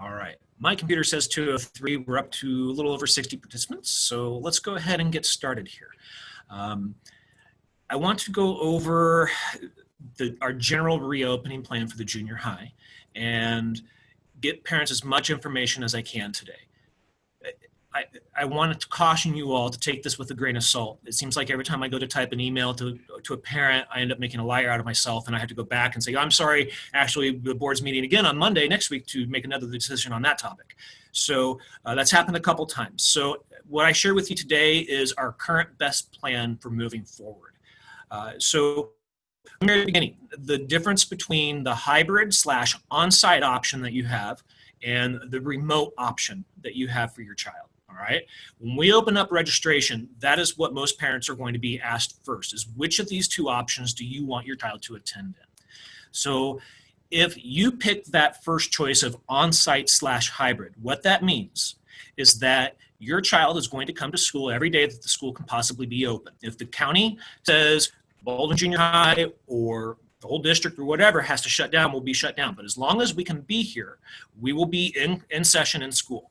All right. My computer says 203. We're up to a little over 60 participants. So let's go ahead and get started here. I want to go over our general reopening plan for the junior high and get parents as much information as I can today. I wanted to caution you all to take this with a grain of salt. It seems like every time I go to type an email to a parent, I end up making a liar out of myself, and I had to go back and say, I'm sorry, actually the board's meeting again on Monday next week to make another decision on that topic. So that's happened a couple times. So what I share with you today is our current best plan for moving forward. So from the very beginning, the difference between the hybrid / on-site option that you have and the remote option that you have for your child. All right. When we open up registration, that is what most parents are going to be asked first, is which of these two options do you want your child to attend in? So if you pick that first choice of on-site / hybrid, what that means is that your child is going to come to school every day that the school can possibly be open. If the county says Baldwin Junior High or the whole district or whatever has to shut down, we'll be shut down. But as long as we can be here, we will be in session in school.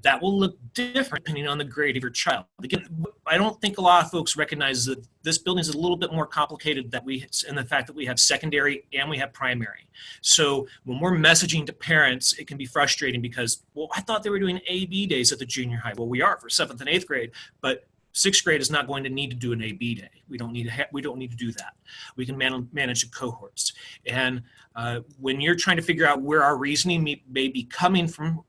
That will look different depending on the grade of your child. Again, I don't think a lot of folks recognize that this building is a little bit more complicated in the fact that we have secondary and we have primary. So when we're messaging to parents, it can be frustrating because, well, I thought they were doing A-B days at the junior high. Well, we are for 7th and 8th grade, but 6th grade is not going to need to do an A-B day. We don't need to do that. We can manage the cohorts. And when you're trying to figure out where our reasoning may be coming from,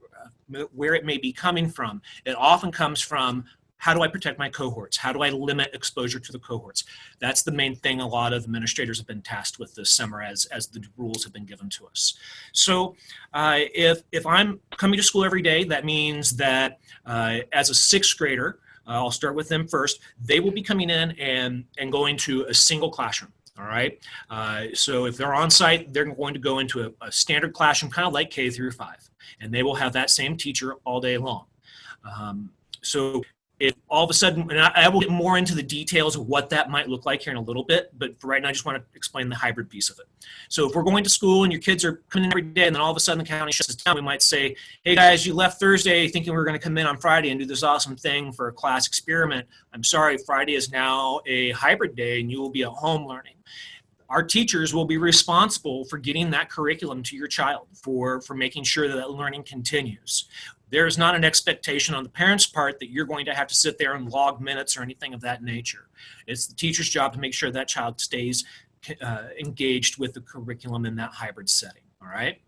it often comes from, how do I protect my cohorts? How do I limit exposure to the cohorts? That's the main thing a lot of administrators have been tasked with this summer as the rules have been given to us. So if I'm coming to school every day, that means that as a 6th grader, I'll start with them first. They will be coming in and going to a single classroom. All right. So if they're on site, they're going to go into a standard classroom, kind of like K through 5, and they will have that same teacher all day long. So if all of a sudden, and I will get more into the details of what that might look like here in a little bit, but for right now, I just want to explain the hybrid piece of it. So if we're going to school and your kids are coming in every day, and then all of a sudden the county shuts us down, we might say, hey guys, you left Thursday thinking we were going to come in on Friday and do this awesome thing for a class experiment. I'm sorry, Friday is now a hybrid day and you will be at home learning. Our teachers will be responsible for getting that curriculum to your child, for making sure that learning continues. There's not an expectation on the parents' part that you're going to have to sit there and log minutes or anything of that nature. It's the teacher's job to make sure that child stays engaged with the curriculum in that hybrid setting, all right?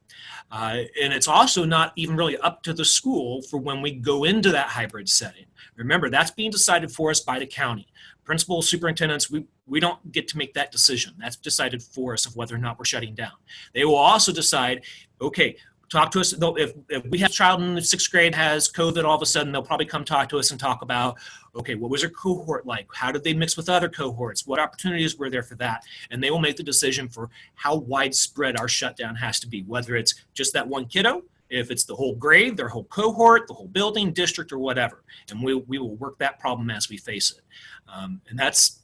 And it's also not even really up to the school for when we go into that hybrid setting. Remember, that's being decided for us by the county. Principals, superintendents, we don't get to make that decision. That's decided for us of whether or not we're shutting down. They will also decide, okay, talk to us. If we have a child in the 6th grade has COVID, all of a sudden they'll probably come talk to us and talk about, okay, what was their cohort like? How did they mix with other cohorts? What opportunities were there for that? And they will make the decision for how widespread our shutdown has to be, whether it's just that one kiddo, if it's the whole grade, their whole cohort, the whole building, district, or whatever. And we will work that problem as we face it. And that's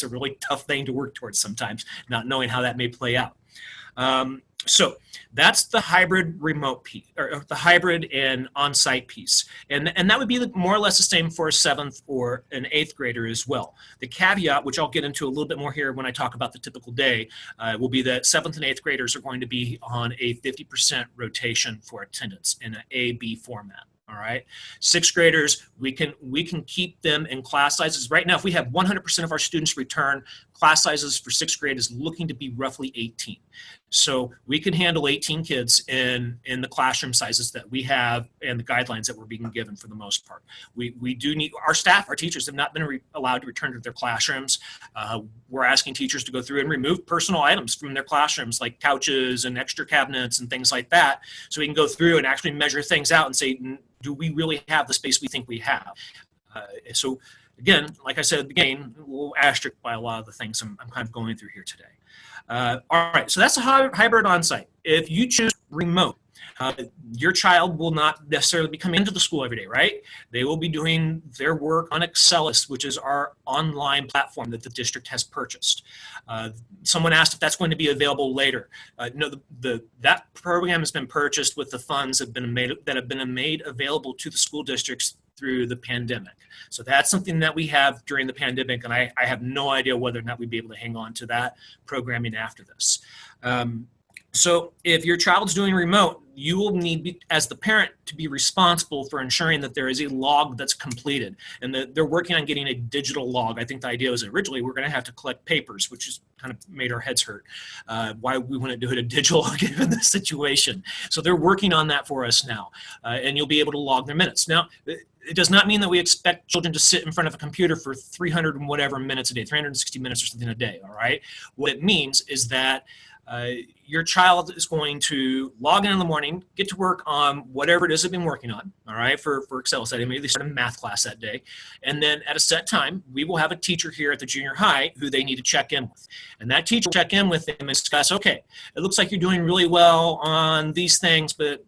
a really tough thing to work towards sometimes, not knowing how that may play out. So that's the hybrid remote piece, or the hybrid and on-site piece. And that would be more or less the same for a 7th or an 8th grader as well. The caveat, which I'll get into a little bit more here when I talk about the typical day, will be that 7th and 8th graders are going to be on a 50% rotation for attendance in an A-B format. All right. 6th graders, we can keep them in class sizes. Right now, if we have 100% of our students return, class sizes for 6th grade is looking to be roughly 18. So we can handle 18 kids in the classroom sizes that we have and the guidelines that we're being given for the most part. We do need, our staff, our teachers have not been allowed to return to their classrooms. We're asking teachers to go through and remove personal items from their classrooms, like couches and extra cabinets and things like that. So we can go through and actually measure things out and say, do we really have the space we think we have? So again, like I said at the beginning, we'll asterisk by a lot of the things I'm kind of going through here today. All right, so that's a hybrid on-site. If you choose remote, Your child will not necessarily be coming into the school every day, right? They will be doing their work on Excellus, which is our online platform that the district has purchased. Someone asked if that's going to be available later. No, that program has been purchased with the funds that have been made available to the school districts through the pandemic. So that's something that we have during the pandemic, and I have no idea whether or not we'd be able to hang on to that programming after this. So if your child's doing remote, you will need, as the parent, to be responsible for ensuring that there is a log that's completed, and that they're working on getting a digital log. I think the idea was originally we're going to have to collect papers, which has kind of made our heads hurt. Why we wouldn't do it a digital given the situation. So they're working on that for us now, and you'll be able to log their minutes. Now, it does not mean that we expect children to sit in front of a computer for 300 and whatever minutes a day, 360 minutes or something a day, all right? What it means is that your child is going to log in the morning, get to work on whatever it is they've been working on, all right, for Excellus. Maybe they start a math class that day. And then at a set time, we will have a teacher here at the junior high who they need to check in with. And that teacher will check in with them and discuss, okay, it looks like you're doing really well on these things, but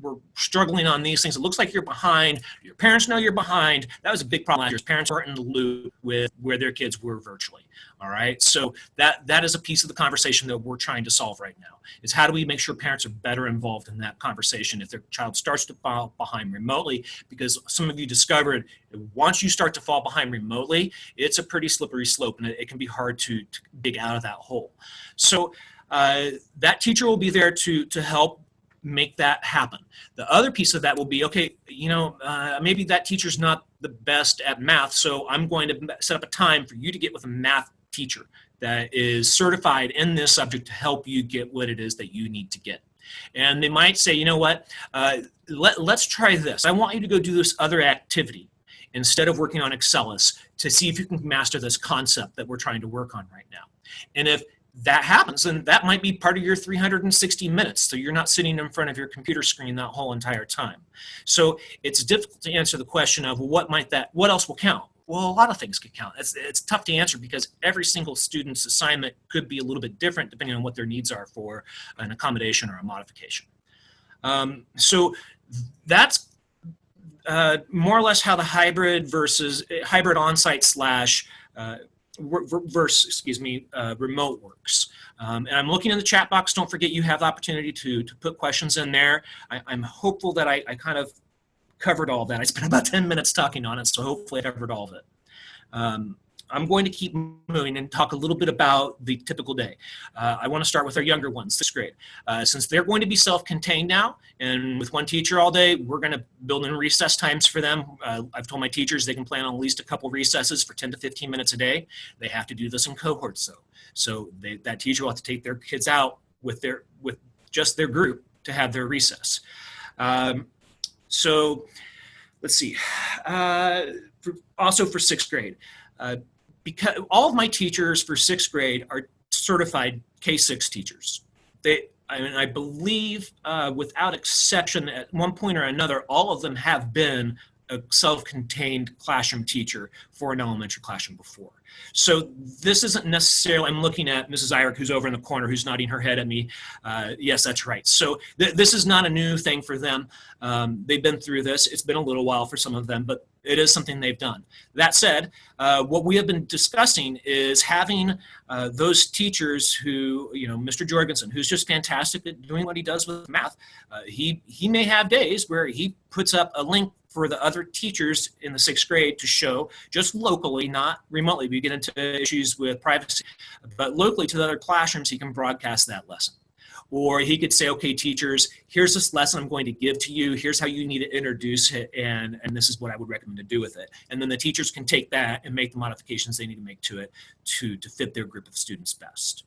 we're struggling on these things. It looks like you're behind. Your parents know you're behind. That was a big problem last year. Parents weren't in the loop with where their kids were virtually. All right. So that is a piece of the conversation that we're trying to solve right now, is how do we make sure parents are better involved in that conversation if their child starts to fall behind remotely, because some of you discovered once you start to fall behind remotely, it's a pretty slippery slope and it can be hard to dig out of that hole. So that teacher will be there to help make that happen. The other piece of that will be, okay, maybe that teacher's not the best at math, so I'm going to set up a time for you to get with a math teacher that is certified in this subject to help you get what it is that you need to get. And they might say, you know what, let's try this. I want you to go do this other activity instead of working on Excellus to see if you can master this concept that we're trying to work on right now. And if that happens, then that might be part of your 360 minutes. So you're not sitting in front of your computer screen that whole entire time. So it's difficult to answer the question of what else will count? Well, a lot of things could count. It's tough to answer because every single student's assignment could be a little bit different depending on what their needs are for an accommodation or a modification. So that's more or less how the hybrid on-site slash remote works. And I'm looking in the chat box. Don't forget you have the opportunity to put questions in there. I'm hopeful that I kind of covered all of that. I spent about 10 minutes talking on it, so hopefully I covered all of it. I'm going to keep moving and talk a little bit about the typical day. I want to start with our younger ones, 6th grade. Since they're going to be self-contained now, and with one teacher all day, we're going to build in recess times for them. I've told my teachers they can plan on at least a couple recesses for 10 to 15 minutes a day. They have to do this in cohorts, though. So that teacher will have to take their kids out with just their group to have their recess. So let's see. Also for 6th grade, because all of my teachers for 6th grade are certified K-6 teachers. I believe without exception at one point or another, all of them have been a self-contained classroom teacher for an elementary classroom before. So this isn't necessarily, I'm looking at Mrs. Irick, who's over in the corner, who's nodding her head at me. Yes, that's right. So this is not a new thing for them. They've been through this. It's been a little while for some of them, but it is something they've done. That said, what we have been discussing is having those teachers who, Mr. Jorgensen, who's just fantastic at doing what he does with math. He may have days where he puts up a link for the other teachers in the 6th grade to show just locally, not remotely. We get into issues with privacy, but locally to the other classrooms, he can broadcast that lesson. Or he could say, okay, teachers, here's this lesson I'm going to give to you. Here's how you need to introduce it, and this is what I would recommend to do with it. And then the teachers can take that and make the modifications they need to make to it to fit their group of students best.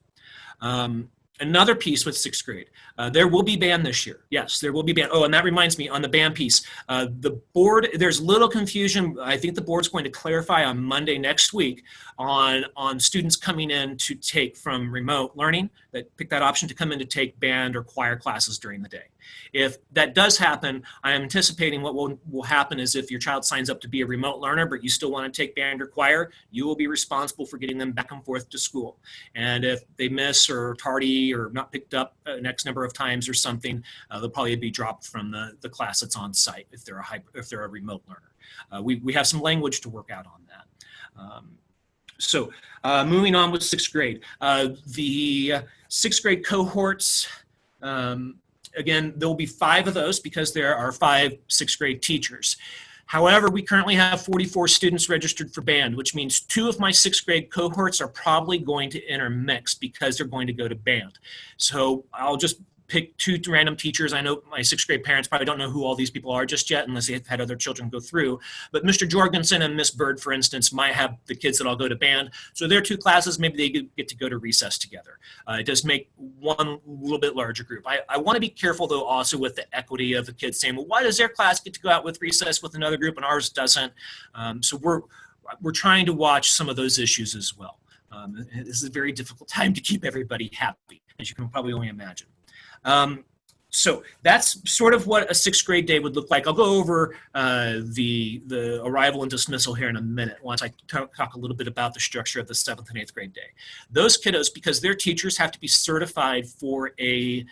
Another piece with 6th grade, there will be band this year. Yes, there will be band. Oh, and that reminds me, on the band piece, the board, there's little confusion. I think the board's going to clarify on Monday next week on students coming in to take from remote learning, that pick that option to come in to take band or choir classes during the day. If that does happen, I am anticipating what will happen is if your child signs up to be a remote learner, but you still want to take band or choir, you will be responsible for getting them back and forth to school. And if they miss or tardy or not picked up an X number of times or something, they'll probably be dropped from the class that's on site if they're a remote learner. We have some language to work out on that. So moving on with sixth grade. The sixth grade cohorts, again, there will be 5 of those because there are 5 sixth grade teachers. However, we currently have 44 students registered for band, which means 2 of my sixth grade cohorts are probably going to intermix because they're going to go to band. So I'll just pick 2 random teachers. I know my sixth grade parents probably don't know who all these people are just yet unless they've had other children go through. But Mr. Jorgensen and Miss Bird, for instance, might have the kids that all go to band. So their 2 classes, maybe they get to go to recess together. It does make one little bit larger group. I want to be careful, though, also with the equity of the kids saying, well, why does their class get to go out with recess with another group and ours doesn't? So we're trying to watch some of those issues as well. This is a very difficult time to keep everybody happy, as you can probably only imagine. So that's sort of what a sixth grade day would look like. I'll go over the arrival and dismissal here in a minute once I talk a little bit about the structure of the 7th and 8th grade day. Those kiddos, because their teachers have to be certified for a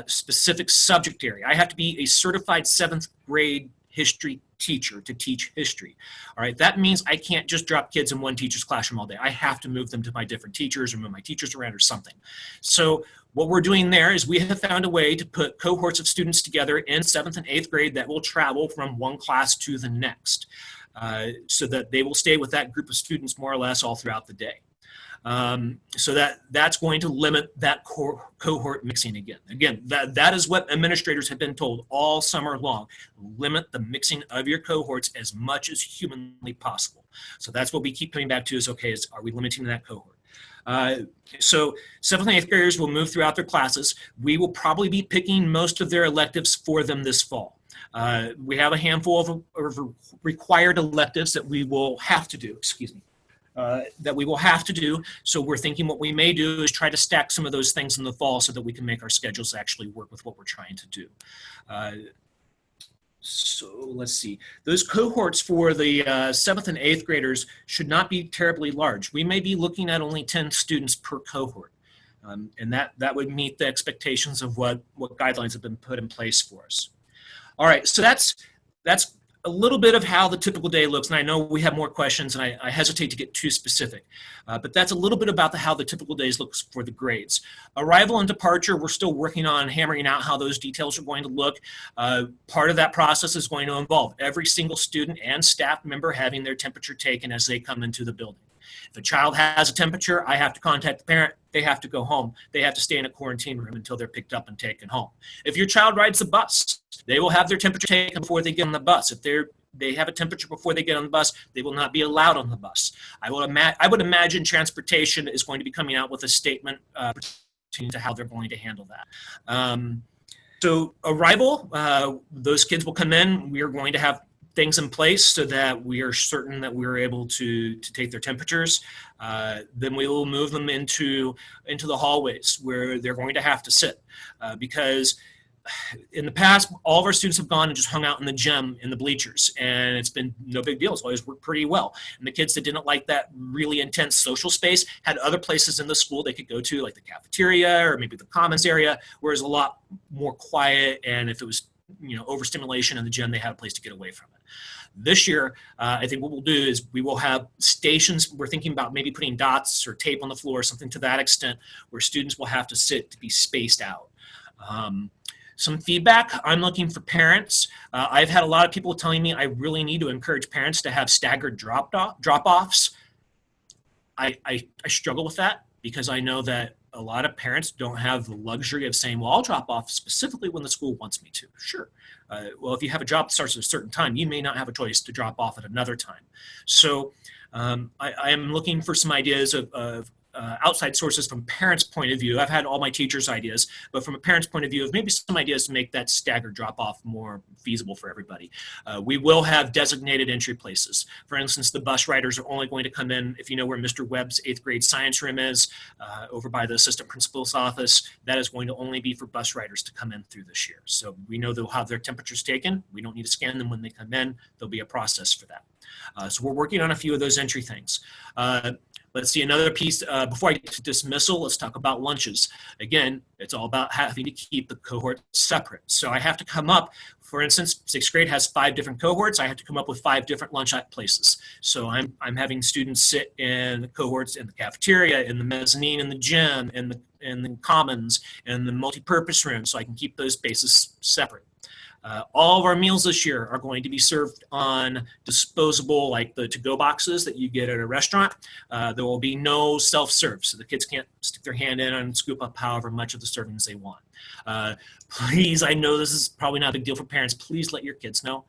specific subject area. I have to be a certified 7th grade history teacher to teach history. All right, that means I can't just drop kids in one teacher's classroom all day. I have to move them to my different teachers or move my teachers around or something. So what we're doing there is we have found a way to put cohorts of students together in 7th and 8th grade that will travel from one class to the next so that they will stay with that group of students more or less all throughout the day. So that's going to limit that cohort mixing again. Again, that is what administrators have been told all summer long. Limit the mixing of your cohorts as much as humanly possible. So that's what we keep coming back to is, okay, are we limiting that cohort? So 7th and 8th graders will move throughout their classes. We will probably be picking most of their electives for them this fall. We have a handful of required electives that we will have to do, that we will have to do. So we're thinking what we may do is try to stack some of those things in the fall so that we can make our schedules actually work with what we're trying to do. So let's see. Those cohorts for the 7th and 8th graders should not be terribly large. We may be looking at only 10 students per cohort. And that would meet the expectations of what guidelines have been put in place for us. All right, so that's a little bit of how the typical day looks, and I know we have more questions, and I hesitate to get too specific, but that's a little bit about how the typical days looks for the grades. Arrival and departure, we're still working on hammering out how those details are going to look. Part of that process is going to involve every single student and staff member having their temperature taken as they come into the building. If a child has a temperature, I have to contact the parent. They have to go home. They have to stay in a quarantine room until they're picked up and taken home. If your child rides the bus, they will have their temperature taken before they get on the bus. If they have a temperature before they get on the bus, they will not be allowed on the bus. I would imagine transportation is going to be coming out with a statement pertaining to how they're going to handle that. So arrival, those kids will come in. We are going to have things in place so that we are certain that we're able to take their temperatures. Then we will move them into the hallways where they're going to have to sit because in the past, all of our students have gone and just hung out in the gym in the bleachers, and it's been no big deal. It's always worked pretty well. And the kids that didn't like that really intense social space had other places in the school they could go to, like the cafeteria or maybe the commons area, where it's a lot more quiet. And if it was overstimulation in the gym, they had a place to get away from it. This year, I think what we'll do is we will have stations. We're thinking about maybe putting dots or tape on the floor or something to that extent where students will have to sit to be spaced out. Some feedback, I'm looking for parents. I've had a lot of people telling me I really need to encourage parents to have staggered drop-offs. I struggle with that because I know that a lot of parents don't have the luxury of saying, well, I'll drop off specifically when the school wants me to. Sure. Well, if you have a job that starts at a certain time, you may not have a choice to drop off at another time. So I am looking for some ideas of outside sources from parents' point of view. I've had all my teachers' ideas, but from a parent's point of view, of maybe some ideas to make that staggered drop-off more feasible for everybody. We will have designated entry places. For instance, the bus riders are only going to come in, if you know where Mr. Webb's 8th grade science room is, over by the assistant principal's office, that is going to only be for bus riders to come in through this year. So we know they'll have their temperatures taken. We don't need to scan them when they come in. There'll be a process for that. So we're working on a few of those entry things. Let's see another piece. Before I get to dismissal, let's talk about lunches. Again, it's all about having to keep the cohort separate. So I have to come up, for instance, 6th grade has 5 different cohorts. I have to come up with 5 different lunch places. So I'm having students sit in the cohorts in the cafeteria, in the mezzanine, in the gym, in the commons, in the multi-purpose room, so I can keep those spaces separate. All of our meals this year are going to be served on disposable, like the to-go boxes that you get at a restaurant. There will be no self-serve, so the kids can't stick their hand in and scoop up however much of the servings they want. Please, I know this is probably not a big deal for parents. Please let your kids know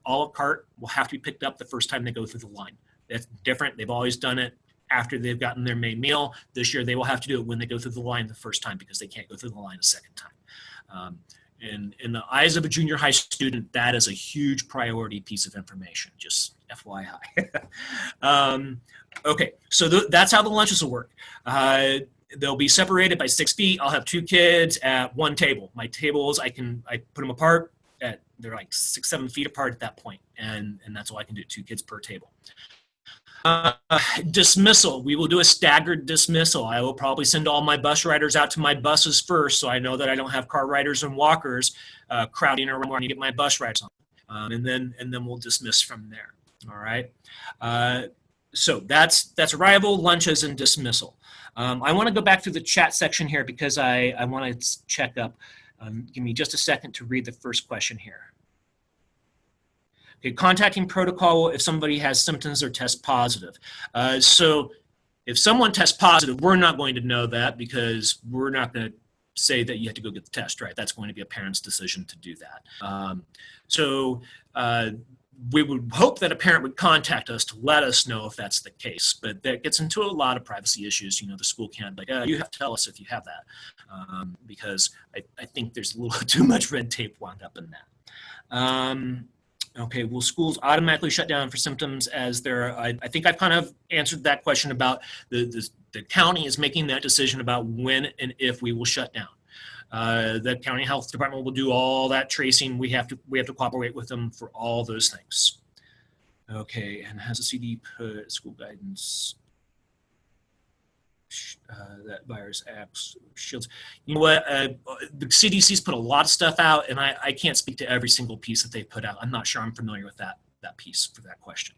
Olive Cart will have to be picked up the first time they go through the line. That's different. They've always done it after they've gotten their main meal. This year, they will have to do it when they go through the line the first time because they can't go through the line a second time. And in the eyes of a junior high student, that is a huge priority piece of information, just FYI. Okay, so that's how the lunches will work. They'll be separated by 6 feet. I'll have 2 kids at one table. My tables, I put them apart. They're like 6-7 feet apart at that point, and that's all I can do, 2 kids per table. Dismissal. We will do a staggered dismissal. I will probably send all my bus riders out to my buses first, so I know that I don't have car riders and walkers crowding around where I need to get my bus rides on. And then we'll dismiss from there. All right. So that's arrival, lunches, and dismissal. I want to go back to the chat section here because I want to check up. Give me just a second to read the first question here. Okay, contacting protocol if somebody has symptoms or test positive. So if someone tests positive, we're not going to know that because we're not going to say that you have to go get the test, right? That's going to be a parent's decision to do that. We would hope that a parent would contact us to let us know if that's the case, but that gets into a lot of privacy issues. You know, the school can't like, you have to tell us if you have that, because I think there's a little too much red tape wound up in that. Okay, will schools automatically shut down for symptoms as there are, I think I've kind of answered that question about the county is making that decision about when and if we will shut down. The county health department will do all that tracing. We have to cooperate with them for all those things. Okay, and has the CD put school guidance that virus acts shields? You know what? The CDC's put a lot of stuff out, and I can't speak to every single piece that they put out. I'm not sure I'm familiar with that piece for that question.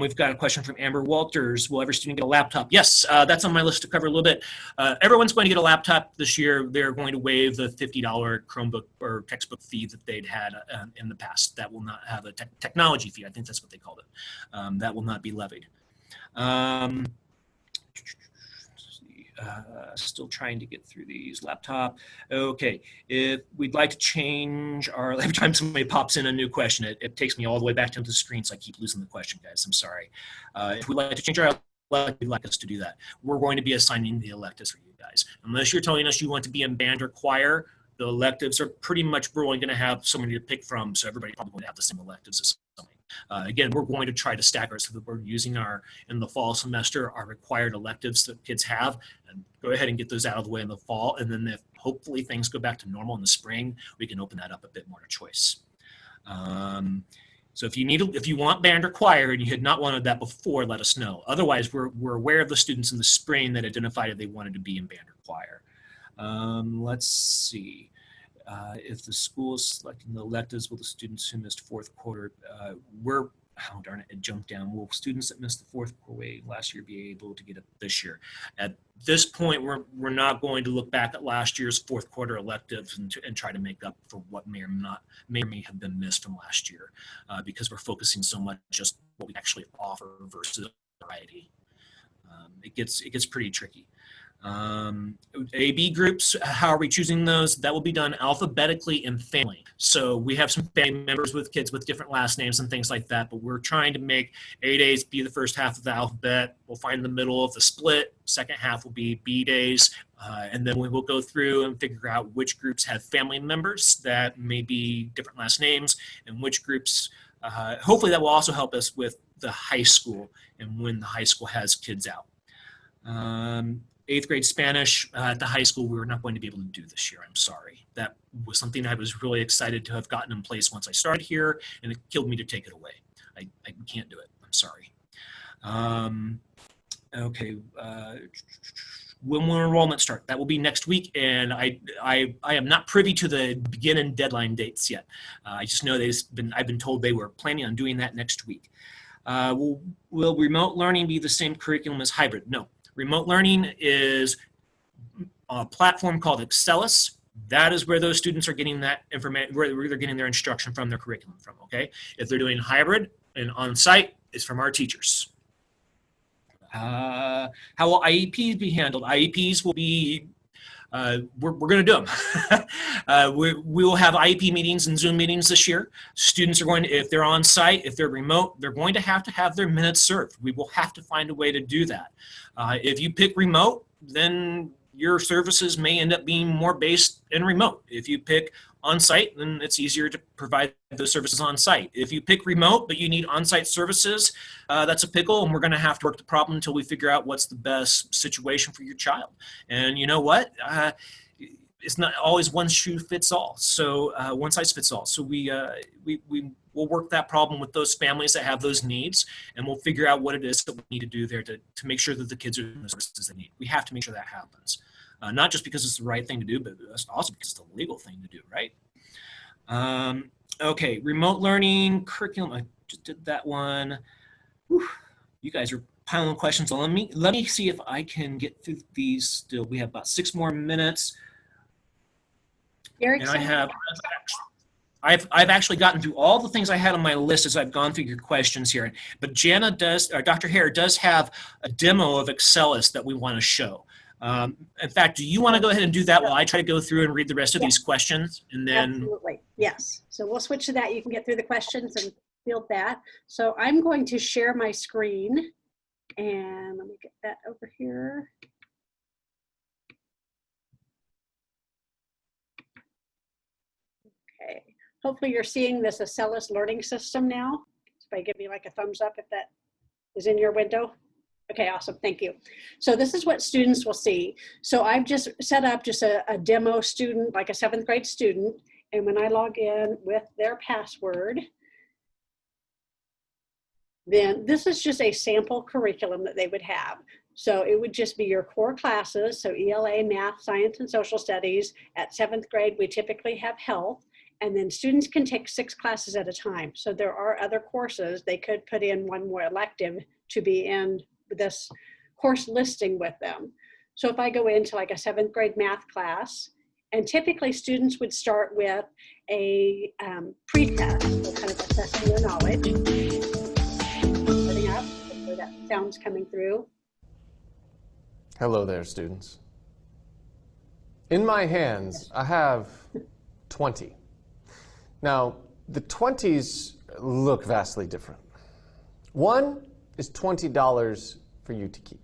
We've got a question from Amber Walters. Will every student get a laptop? Yes, that's on my list to cover a little bit. Everyone's going to get a laptop this year. They're going to waive the $50 Chromebook or textbook fee that they'd had in the past. That will not have a technology fee. I think that's what they called it. That will not be levied. Still trying to get through these. Laptop. Okay, if we'd like to change our, every time somebody pops in a new question, it takes me all the way back to the screen, so I keep losing the question, guys. I'm sorry. If we'd like to change our electives, you'd like us to do that. We're going to be assigning the electives for you guys. Unless you're telling us you want to be in band or choir, the electives are pretty much, we're only going to have somebody to pick from, so everybody's probably going to have the same electives as somebody. Again, we're going to try to stagger it so that we're using in the fall semester, our required electives that kids have, and go ahead and get those out of the way in the fall. And then if hopefully things go back to normal in the spring, we can open that up a bit more to choice. So if you want band or choir and you had not wanted that before, let us know. Otherwise, we're aware of the students in the spring that identified that they wanted to be in band or choir. Let's see. If the school is selecting the electives, will the students who missed fourth quarter, oh darn it, it jumped down. Will students that missed the fourth quarter last year be able to get it this year? At this point, we're not going to look back at last year's fourth quarter electives and try to make up for what may or may have been missed from last year, because we're focusing so much just what we actually offer versus variety. It gets pretty tricky. AB groups, how are we choosing those? That will be done alphabetically in family. So we have some family members with kids with different last names and things like that, but we're trying to make A days be the first half of the alphabet. We'll find the middle of the split. Second half will be B days. And then we will go through and figure out which groups have family members that may be different last names and which groups, hopefully that will also help us with the high school and when the high school has kids out. 8th grade Spanish at the high school, we're not going to be able to do this year. I'm sorry. That was something I was really excited to have gotten in place once I started here, and it killed me to take it away. I can't do it. I'm sorry. Okay. When will enrollment start? That will be next week, and I am not privy to the begin and deadline dates yet. I just know I've been told they were planning on doing that next week. Will remote learning be the same curriculum as hybrid? No. Remote learning is a platform called Excellus. That is where those students are getting that information, where they're getting their instruction from, their curriculum from, okay? If they're doing hybrid and on-site, it's from our teachers. How will IEPs be handled? IEPs will be, we're going to do them. We will have IEP meetings and Zoom meetings this year. Students are going to, if they're on site, if they're remote, they're going to have their minutes served. We will have to find a way to do that. If you pick remote, then your services may end up being more based in remote. If you pick on-site, then it's easier to provide those services on-site. If you pick remote, but you need on-site services, that's a pickle, and we're going to have to work the problem until we figure out what's the best situation for your child. And you know what? It's not always one shoe fits all. So one size fits all. So we'll work that problem with those families that have those needs, and we'll figure out what it is that we need to do there to make sure that the kids are getting the services they need. We have to make sure that happens. Not just because it's the right thing to do, but also because it's the legal thing to do, right? Okay, remote learning curriculum. I just did that one. Whew, you guys are piling questions on. Let me see if I can get through these still. We have about 6 more minutes. Eric, and I've actually gotten through all the things I had on my list as I've gone through your questions here. But Dr. Hare does have a demo of Excellus that we want to show. In fact, do you want to go ahead and do that while I try to go through and read the rest of these questions? And then absolutely, yes. So we'll switch to that. You can get through the questions and field that. So I'm going to share my screen, and let me get that over here. Okay. Hopefully you're seeing this Excellus learning system now. If I give me like a thumbs up if that is in your window. Okay, awesome, thank you. So this is what students will see. So I've just set up just a demo student, like a 7th grade student, and when I log in with their password, then this is just a sample curriculum that they would have. So it would just be your core classes, so ELA, math, science, and social studies. At 7th grade, we typically have health, and then students can take 6 classes at a time. So there are other courses. They could put in one more elective to be in this course listing with them. So if I go into like a 7th grade math class, and typically students would start with a pre-test, so kind of assessing their knowledge. Setting up, hopefully that sound's coming through. Hello there, students. In my hands, I have 20. Now, the 20s look vastly different. One is $20 for you to keep.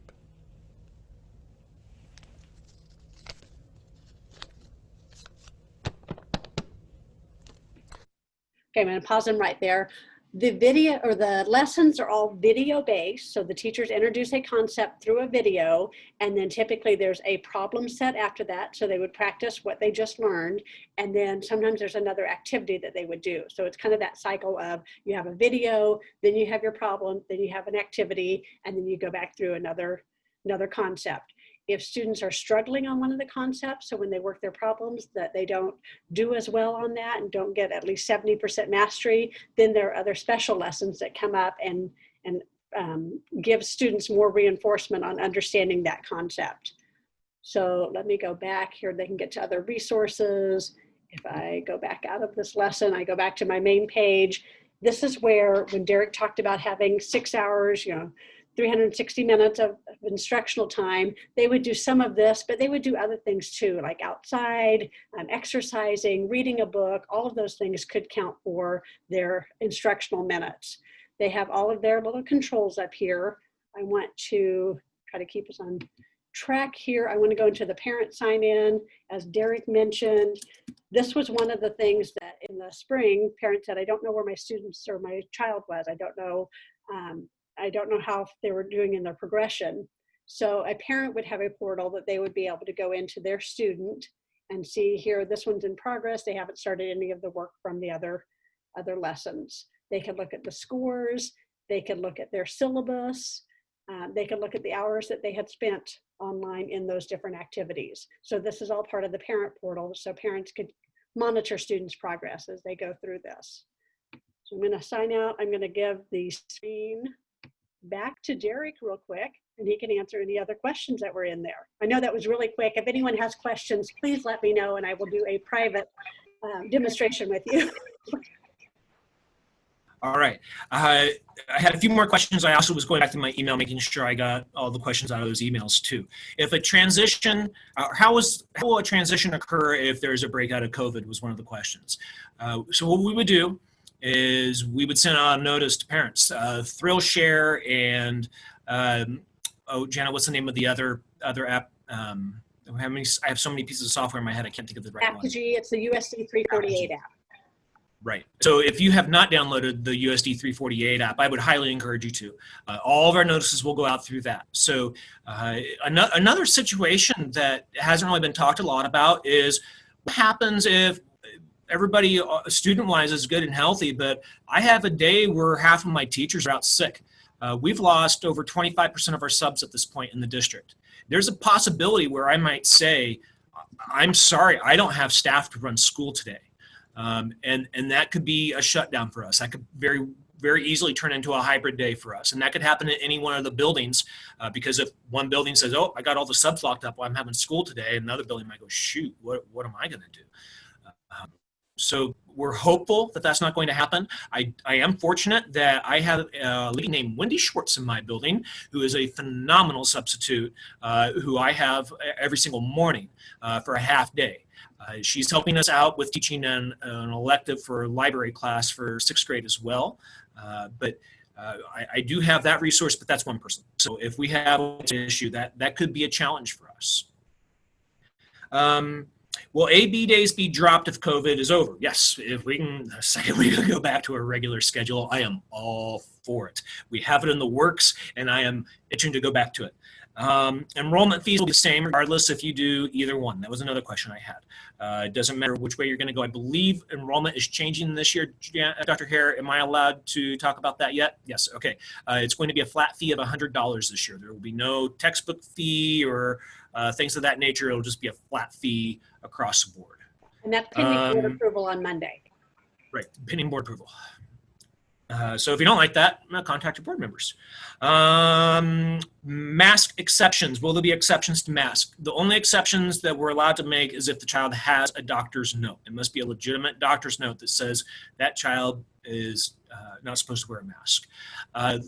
Okay, I'm going to pause them right there. The video or the lessons are all video based. So the teachers introduce a concept through a video, and then typically there's a problem set after that. So they would practice what they just learned. And then sometimes there's another activity that they would do. So it's kind of that cycle of you have a video, then you have your problem, then you have an activity, and then you go back through another concept. If students are struggling on one of the concepts, so when they work their problems that they don't do as well on that and don't get at least 70% mastery, then there are other special lessons that come up and give students more reinforcement on understanding that concept. So let me go back here. They can get to other resources. If I go back out of this lesson, I go back to my main page. This is where when Derek talked about having 6 hours, 360 minutes of instructional time, they would do some of this, but they would do other things too, like outside, exercising, reading a book. All of those things could count for their instructional minutes. They have all of their little controls up here. I want to try to keep us on track here. I want to go into the parent sign-in. As Derek mentioned, this was one of the things that in the spring, parents said, I don't know where my students or my child was. I don't know how they were doing in their progression. So a parent would have a portal that they would be able to go into their student and see here, this one's in progress. They haven't started any of the work from the other lessons. They could look at the scores. They could look at their syllabus. They could look at the hours that they had spent online in those different activities. So this is all part of the parent portal, so parents could monitor students' progress as they go through this. So I'm going to sign out. I'm going to give the screen back to Derek real quick, and he can answer any other questions that were in there. I know that was really quick. If anyone has questions, please let me know, and I will do a private demonstration with you. All right. I had a few more questions. I also was going back to my email, making sure I got all the questions out of those emails too. If a transition, how will a transition occur if there's a breakout of COVID was one of the questions. So what we would do is we would send out a notice to parents, Thrill Share and, oh, Jana, what's the name of the other app? I have so many pieces of software in my head, I can't think of the right one. Apogee, it's the USD 348 app. Right. So if you have not downloaded the USD 348 app, I would highly encourage you to. All of our notices will go out through that. So another situation that hasn't really been talked a lot about is what happens if everybody student-wise is good and healthy, but I have a day where half of my teachers are out sick. We've lost over 25% of our subs at this point in the district. There's a possibility where I might say, I'm sorry, I don't have staff to run school today. And that could be a shutdown for us. That could very, very easily turn into a hybrid day for us. And that could happen at any one of the buildings because if one building says, oh, I got all the subs locked up while I'm having school today, and another building might go, shoot, what am I going to do? So we're hopeful that that's not going to happen. I am fortunate that I have a lady named Wendy Schwartz in my building who is a phenomenal substitute who I have every single morning for a half day. She's helping us out with teaching an elective for library class for 6th grade as well. But I do have that resource, but that's one person. So if we have an issue, that could be a challenge for us. Will AB days be dropped if COVID is over? Yes, if we can, the second we can go back to a regular schedule, I am all for it. We have it in the works, and I am itching to go back to it. Enrollment fees will be the same regardless if you do either one. That was another question I had. It doesn't matter which way you're going to go. I believe enrollment is changing this year. Dr. Hare, am I allowed to talk about that yet? Yes, okay. It's going to be a flat fee of $100 this year. There will be no textbook fee or things of that nature. It'll just be a flat fee across the board. And that's pending board approval on Monday. Right, pending board approval. So if you don't like that, contact your board members. Mask exceptions. Will there be exceptions to mask? The only exceptions that we're allowed to make is if the child has a doctor's note. It must be a legitimate doctor's note that says that child is not supposed to wear a mask.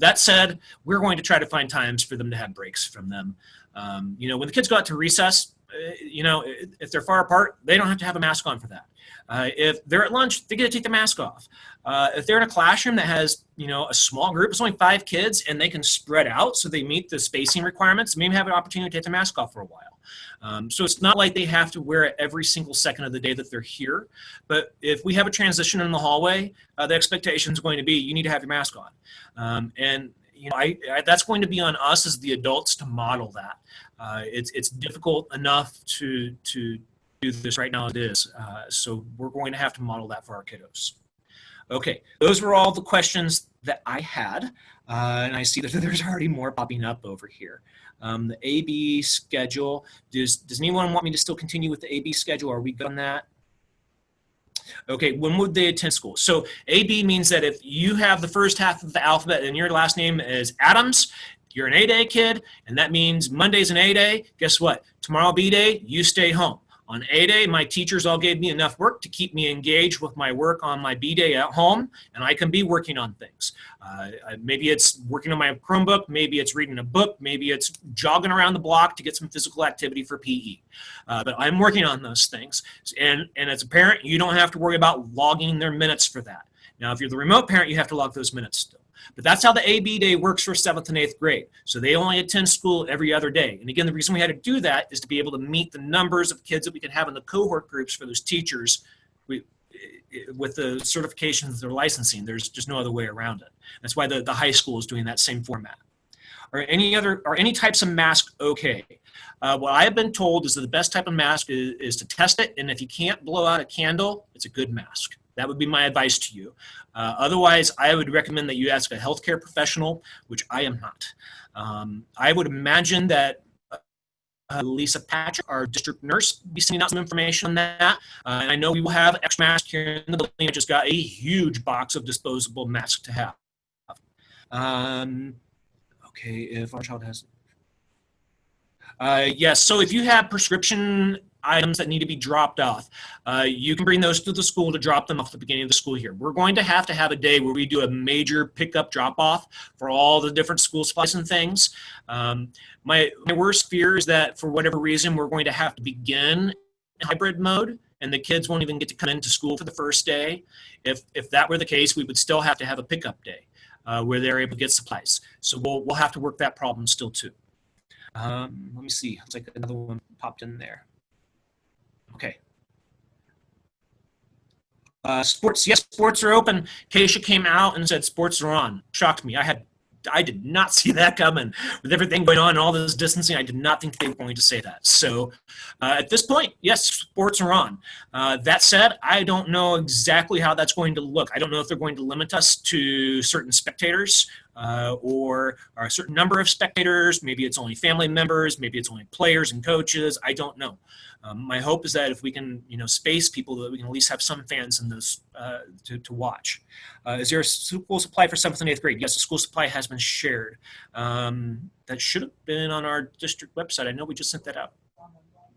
That said, we're going to try to find times for them to have breaks from them. You know, when the kids go out to recess, you know, if they're far apart, they don't have to have a mask on for that. If they're at lunch, they get to take the mask off. If they're in a classroom that has, you know, a small group, it's only 5 kids, and they can spread out so they meet the spacing requirements, maybe have an opportunity to take the mask off for a while. So it's not like they have to wear it every single second of the day that they're here. But if we have a transition in the hallway, the expectation is going to be you need to have your mask on. And you know, that's going to be on us as the adults to model that. It's difficult enough to do this right now. It is. So we're going to have to model that for our kiddos. Okay, those were all the questions that I had. And I see that there's already more popping up over here. The AB schedule, does anyone want me to still continue with the AB schedule? Are we good on that? Okay, when would they attend school? So AB means that if you have the first half of the alphabet and your last name is Adams, you're an A-day kid, and that means Monday's an A-day. Guess what? Tomorrow B-day, you stay home. On A day, my teachers all gave me enough work to keep me engaged with my work on my B day at home, and I can be working on things. Maybe it's working on my Chromebook, maybe it's reading a book, maybe it's jogging around the block to get some physical activity for PE. But I'm working on those things, and as a parent, you don't have to worry about logging their minutes for that. Now, if you're the remote parent, you have to log those minutes still. But that's how the AB day works for 7th and 8th grade. So they only attend school every other day. And again, the reason we had to do that is to be able to meet the numbers of kids that we can have in the cohort groups for those teachers with the certifications they're licensing. There's just no other way around it. That's why the high school is doing that same format. Are any types of mask okay? What I have been told is that the best type of mask is to test it, and if you can't blow out a candle, it's a good mask. That would be my advice to you. Otherwise, I would recommend that you ask a healthcare professional, which I am not. I would imagine that Lisa Patrick, our district nurse, will be sending out some information on that. And I know we will have extra masks here in the building. I just got a huge box of disposable masks to have. Okay, if our child has... yes, so if you have prescription items that need to be dropped off, you can bring those to the school to drop them off at the beginning of the school year. We're going to have a day where we do a major pickup drop-off for all the different school supplies and things. My worst fear is that for whatever reason, we're going to have to begin in hybrid mode, and the kids won't even get to come into school for the first day. If that were the case, we would still have to have a pickup day where they're able to get supplies. So we'll have to work that problem still too. Let me see. Looks like another one popped in there. Okay. Sports. Yes, sports are open. Keisha came out and said sports are on. Shocked me. I did not see that coming. With everything going on and all this distancing, I did not think they were going to say that. So at this point, yes, sports are on. That said, I don't know exactly how that's going to look. I don't know if they're going to limit us to certain spectators or a certain number of spectators. Maybe it's only family members. Maybe it's only players and coaches. I don't know. My hope is that if we can, space people, that we can at least have some fans in those to watch. Is there a school supply for 7th and 8th grade? Yes, the school supply has been shared. That should have been on our district website. I know we just sent that out.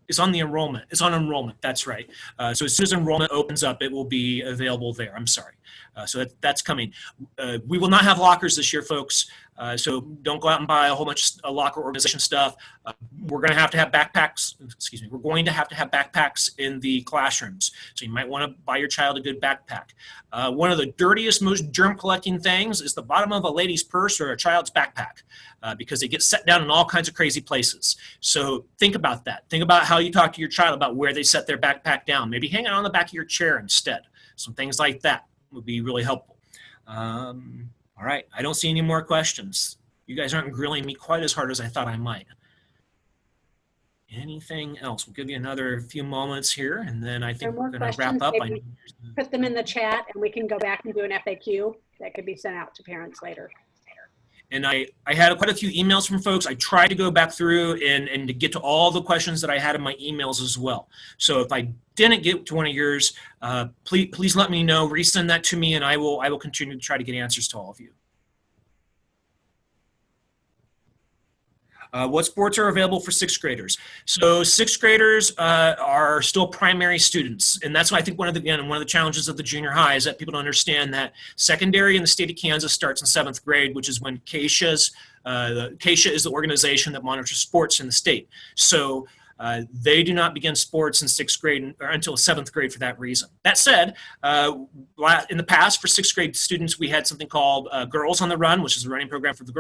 It's on the enrollment. It's on enrollment. That's right. So as soon as enrollment opens up, it will be available there. I'm sorry. So that's coming. We will not have lockers this year, folks. So don't go out and buy a whole bunch of locker organization stuff. We're going to have backpacks. Excuse me. We're going to have backpacks in the classrooms. So you might want to buy your child a good backpack. One of the dirtiest, most germ collecting things is the bottom of a lady's purse or a child's backpack because they get set down in all kinds of crazy places. So think about that. Think about how you talk to your child about where they set their backpack down. Maybe hang it on the back of your chair instead. Some things like that would be really helpful. All right, I don't see any more questions. You guys aren't grilling me quite as hard as I thought I might. Anything else? We'll give you another few moments here, and then I think we're going to wrap up. Put them in the chat, and we can go back and do an FAQ that could be sent out to parents later. And I had quite a few emails from folks. I tried to go back through and to get to all the questions that I had in my emails as well. So if I didn't get to one of yours, please let me know, resend that to me, and I will continue to try to get answers to all of you. What sports are available for 6th graders? So 6th graders are still primary students, and that's why I think one of the challenges of the junior high is that people don't understand that secondary in the state of Kansas starts in 7th grade, which is when Keisha is the organization that monitors sports in the state. So they do not begin sports in 6th grade or until 7th grade for that reason. That said, in the past for 6th grade students, we had something called Girls on the Run, which is a running program for the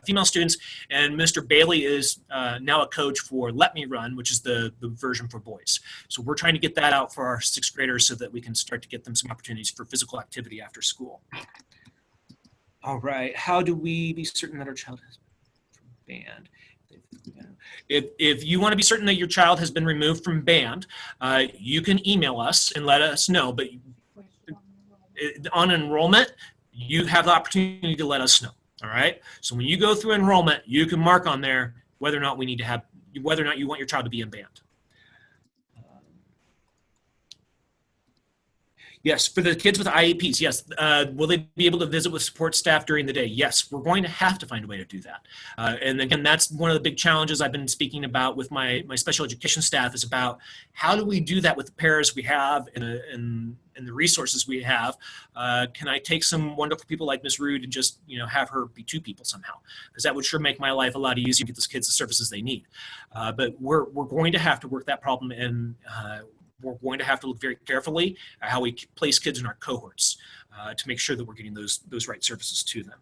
female students. And Mr. Bailey is now a coach for Let Me Run, which is the version for boys. So we're trying to get that out for our 6th graders so that we can start to get them some opportunities for physical activity after school. All right, how do we be certain that our child has been banned? If you want to be certain that your child has been removed from band, you can email us and let us know. But on enrollment, you have the opportunity to let us know. All right. So when you go through enrollment, you can mark on there whether or not whether or not you want your child to be in band. Yes, for the kids with IEPs, yes. Will they be able to visit with support staff during the day? Yes, we're going to have to find a way to do that. And again, that's one of the big challenges I've been speaking about with my special education staff, is about how do we do that with the pairs we have and the resources we have. Can I take some wonderful people like Ms. Rude and just have her be two people somehow? Because that would sure make my life a lot easier to get those kids the services they need. But we're going to have to work that problem, and we're going to have to look very carefully at how we place kids in our cohorts to make sure that we're getting those right services to them.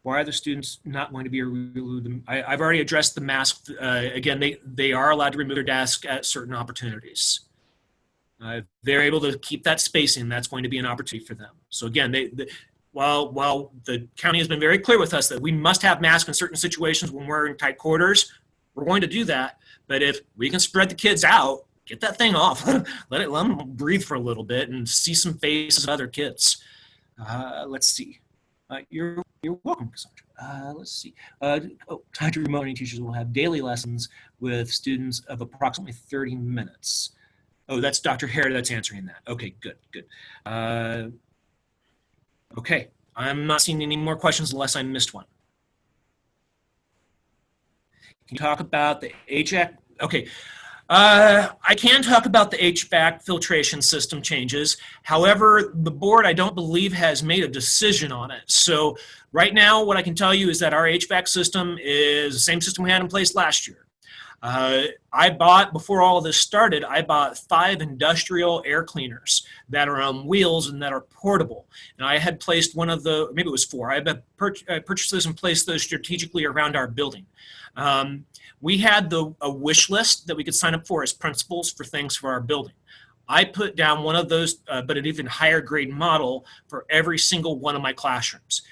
Why are the students not going to be removed? I've already addressed the mask. Again, they are allowed to remove their desk at certain opportunities. If they're able to keep that spacing, that's going to be an opportunity for them. So again, while the county has been very clear with us that we must have masks in certain situations when we're in tight quarters, we're going to do that. But if we can spread the kids out, get that thing off, let them breathe for a little bit and see some faces of other kids. Let's see. You're welcome, Cassandra. Let's see. Tied to remote learning, teachers will have daily lessons with students of approximately 30 minutes. Oh, that's Dr. Hare that's answering that. Okay, good. Okay, I'm not seeing any more questions unless I missed one. Can you talk about the HVAC? Okay. I can talk about the HVAC filtration system changes. However, the board, I don't believe, has made a decision on it. So right now, what I can tell you is that our HVAC system is the same system we had in place last year. Before all of this started, I bought 5 industrial air cleaners that are on wheels and that are portable. And I had placed maybe it was 4. I had purchased those and placed those strategically around our building. We had a wish list that we could sign up for as principals for things for our building. I put down one of those, but an even higher grade model for every single one of my classrooms.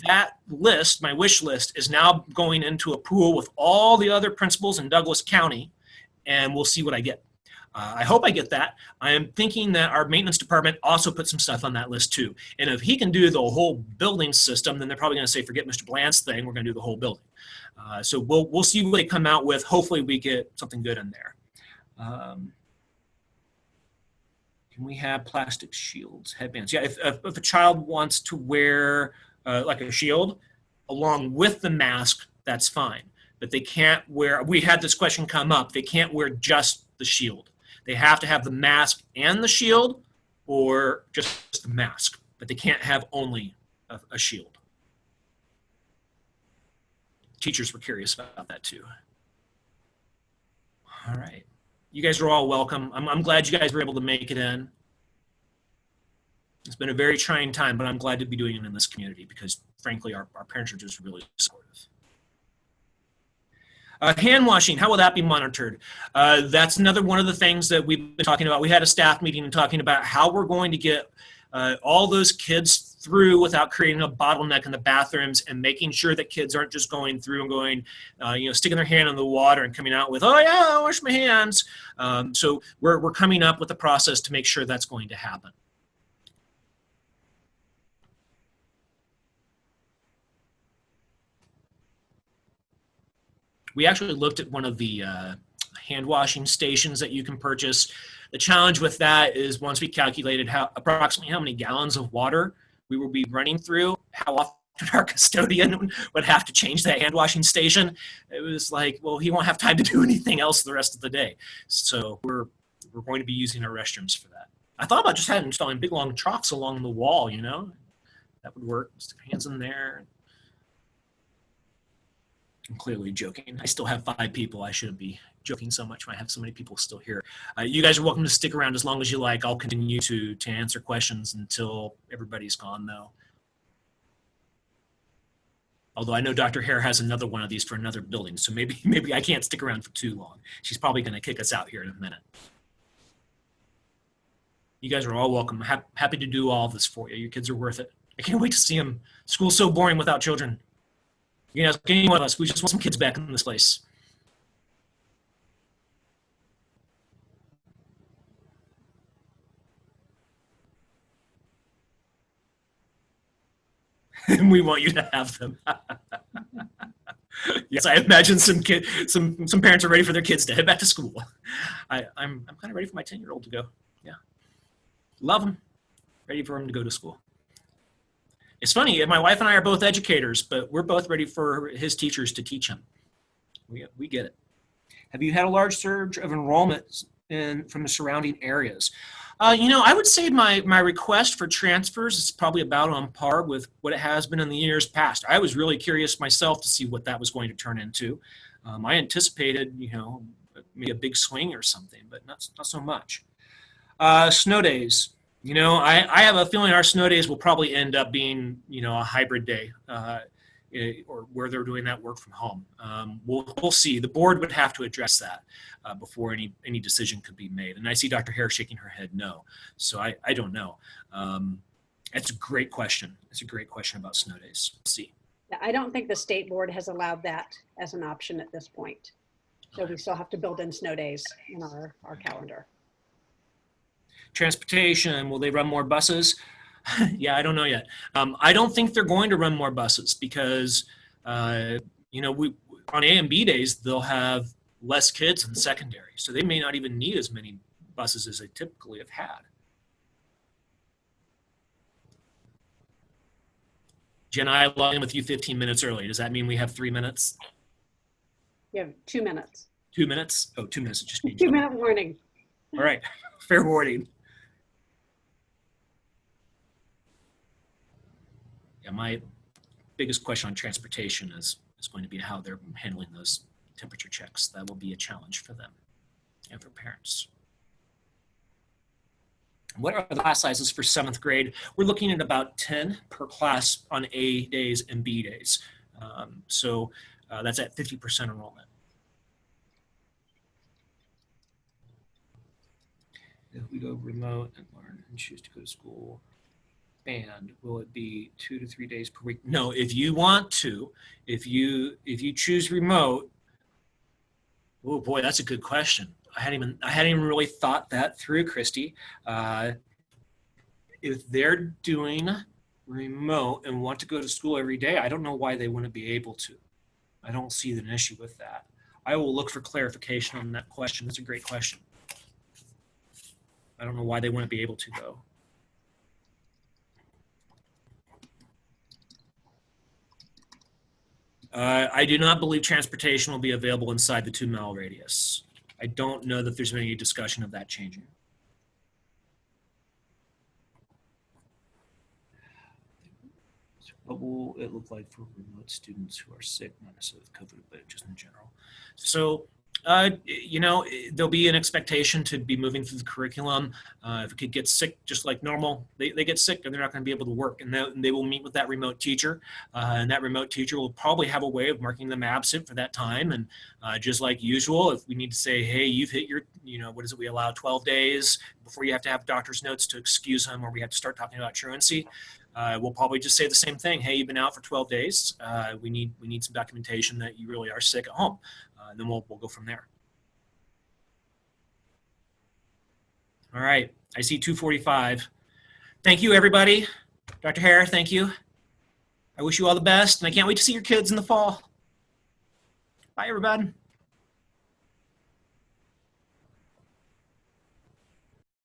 That list, my wish list, is now going into a pool with all the other principals in Douglas County, and we'll see what I get. I hope I get that. I am thinking that our maintenance department also put some stuff on that list too. And if he can do the whole building system, then they're probably going to say, forget Mr. Bland's thing, we're going to do the whole building. So we'll see what they come out with. Hopefully we get something good in there. Can we have plastic shields, headbands? Yeah, if a child wants to wear like a shield along with the mask, that's fine. But they can't wear, we had this question come up, they can't wear just the shield. They have to have the mask and the shield, or just the mask, but they can't have only a shield. Teachers were curious about that too. All right. You guys are all welcome. I'm glad you guys were able to make it in. It's been a very trying time, but I'm glad to be doing it in this community because, frankly, our parents are just really supportive. Hand washing, how will that be monitored? That's another one of the things that we've been talking about. We had a staff meeting and talking about how we're going to get all those kids through without creating a bottleneck in the bathrooms and making sure that kids aren't just going through and going, sticking their hand in the water and coming out with, oh yeah, I'll wash my hands. So we're coming up with a process to make sure that's going to happen. We actually looked at one of the hand washing stations that you can purchase. The challenge with that is once we calculated approximately how many gallons of water we will be running through, how often our custodian would have to change that hand washing station. It was like, well, he won't have time to do anything else the rest of the day. So we're going to be using our restrooms for that. I thought about just installing big long troughs along the wall, that would work. Stick hands in there. I'm clearly joking. I still have 5 people. I shouldn't be joking so much when I have so many people still here. You guys are welcome to stick around as long as you like. I'll continue to answer questions until everybody's gone, though. Although I know Dr. Hare has another one of these for another building, so maybe I can't stick around for too long. She's probably going to kick us out here in a minute. You guys are all welcome. Happy to do all of this for you. Your kids are worth it. I can't wait to see them. School's so boring without children. Any one of us, we just want some kids back in this place. And we want you to have them. Yes, I imagine some parents are ready for their kids to head back to school. I'm kind of ready for my 10-year-old to go. Yeah, love him. Ready for him to go to school. It's funny. My wife and I are both educators, but we're both ready for his teachers to teach him. We get it. Have you had a large surge of enrollment from the surrounding areas? I would say my request for transfers is probably about on par with what it has been in the years past. I was really curious myself to see what that was going to turn into. I anticipated, maybe a big swing or something, but not so much. Snow days. I have a feeling our snow days will probably end up being, a hybrid day, or where they're doing that work from home. We'll see. The board would have to address that before any decision could be made. And I see Dr. Hare shaking her head no. So I don't know. That's a great question. It's a great question about snow days. We'll see. I don't think the state board has allowed that as an option at this point. So we still have to build in snow days in our calendar. Transportation, will they run more buses? Yeah, I don't know yet. I don't think they're going to run more buses because, on A and B days, they'll have less kids in secondary. So they may not even need as many buses as they typically have had. Jen, I logged in with you 15 minutes early. Does that mean we have 3 minutes? You have 2 minutes. 2 minutes? Oh, 2 minutes. It just means 2-minute warning. All right. Fair warning. Yeah, my biggest question on transportation is going to be how they're handling those temperature checks. That will be a challenge for them and for parents. What are the class sizes for 7th grade? We're looking at about 10 per class on A days and B days. So that's at 50% enrollment. If we go remote and learn and choose to go to school, and will it be 2 to 3 days per week? No, if you want to, if you choose remote, oh boy, that's a good question. I hadn't even really thought that through, Christy. If they're doing remote and want to go to school every day, I don't know why they wouldn't be able to. I don't see an issue with that. I will look for clarification on that question. That's a great question. I don't know why they wouldn't be able to, though. I do not believe transportation will be available inside the 2-mile radius. I don't know that there's been any discussion of that changing. What will it look like for remote students who are sick, not necessarily with COVID, but just in general? So, there'll be an expectation to be moving through the curriculum. If a kid gets sick, just like normal, they get sick and they're not going to be able to work. And they will meet with that remote teacher. And that remote teacher will probably have a way of marking them absent for that time. And just like usual, if we need to say, hey, you've hit your, what is it? We allow 12 days before you have to have doctor's notes to excuse them, or we have to start talking about truancy. We'll probably just say the same thing. Hey, you've been out for 12 days. We need some documentation that you really are sick at home. And then we'll go from there. All right, I see 2:45. Thank you, everybody. Dr. Hare, thank you. I wish you all the best, and I can't wait to see your kids in the fall. Bye, everybody.